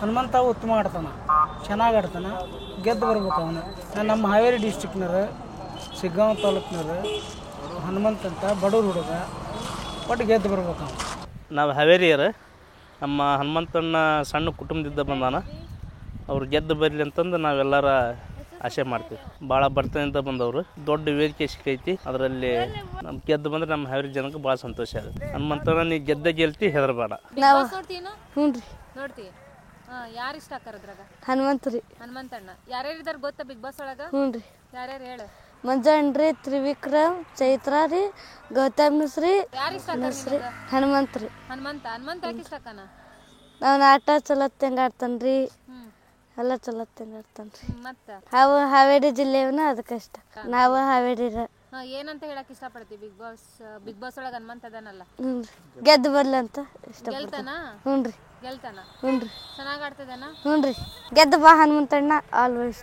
ಹನುಮಂತ ಉತ್ತಮ ಆಡ್ತಾನೆ, ಚೆನ್ನಾಗಿ ಆಡ್ತಾನೆ, ಗೆದ್ದು ಬರ್ಬೇಕು ಅವನು. ನಮ್ಮ ಹಾವೇರಿ ಡಿಸ್ಟಿಕ್ನವರು, ಶಿಗ್ಗಾಂವ್ ತಾಲೂಕ್ನವರು ಹನುಮಂತ ಅಂತ ಬಡವ್ರ ಹುಡುಗ, ಒಟ್ಟು ಗೆದ್ದು ಬರ್ಬೇಕು ಅವನು. ನಾವು ಹಾವೇರಿಯರು, ನಮ್ಮ ಹನುಮಂತಣ್ಣ ಸಣ್ಣ ಕುಟುಂಬದಿಂದ ಬಂದಾನ, ಅವ್ರು ಗೆದ್ದು ಬರಲಿ ಅಂತಂದು ನಾವೆಲ್ಲರ ಆಸೆ ಮಾಡ್ತೀವಿ. ಭಾಳ ಬರ್ತನಿಂದ ಬಂದವರು, ದೊಡ್ಡ ವೇದಿಕೆ ಸಿಕ್ಕೈತಿ, ಅದರಲ್ಲಿ ನಮ್ಮ ಗೆದ್ದು ಬಂದರೆ ನಮ್ಮ ಹಾವೇರಿ ಜನಕ್ಕೆ ಭಾಳ ಸಂತೋಷ ಆಗುತ್ತೆ. ಹನುಮಂತಣ್ಣ ನೀ ಗೆಲ್ತಿ, ಹೆದರಬೇಡ. ನೋಡ್ತೀವಿ. ಯಾರು ಇಷ್ಟ ಆಕಾರ ಅದ್ರಾಗ? ಹನುಮಂತಣ್ಣ. ಯಾರ್ಯಾರು ಇದಾರೆ ಗೊತ್ತಾ ಬಿಗ್ ಬಾಸ್ ಒಳಗ? ಯಾರ್ಯಾರು ಹೇಳು? ಮಂಜಣ್ಣ, ತ್ರಿವಿಕ್ರಮ್, ಚೈತ್ರ ರೀ, ಗೌತಮ್ ಶ್ರೀ, ಯಾರು ಇಷ್ಟ ಆಕಾರ? ಹನುಮಂತ ಯಾಕೆ ಇಷ್ಟ ಆಕನ? ಅವ್ನ ಆಟ ಚಲೋತ್ತಂಗ ಆಡ್ತಾನ್ರಿ, ಎಲ್ಲ ಚಲೋತ್ತಂಗ ಆಡ್ತಾನ್ರಿ. ಮತ್ತೆ ಹಾವೇರಿ ಜಿಲ್ಲೆಯವನ ಅದಕ್ಕೆ ಇಷ್ಟ. ನಾವು ಹಾವೇರಿ ಏನಂತ ಹೇಳಕ್ ಇಷ್ಟಪಡ್ತೀವಿ? ಬಿಗ್ ಬಾಸ್ ಒಳಗ ಹನುಮಂತ ಅದಾನಲ್ಲ, ಗೆದ್ದು ಬರ್ಲಂತ ಇಷ್ಟ. ಗೆಲ್ತಾನ? ಹ್ಞೂ ರೀ. ಗೆಲ್ತಾನ? ಹ್ಞೂ ರೀ. ಚೆನ್ನಾಗ್ ಆಡ್ತದಾನ? ಹ್ಞೂ ರೀ. ಗೆದ್ದು ಬಾ ಹನುಮಂತಣ್ಣ ಆಲ್ವೇಸ್.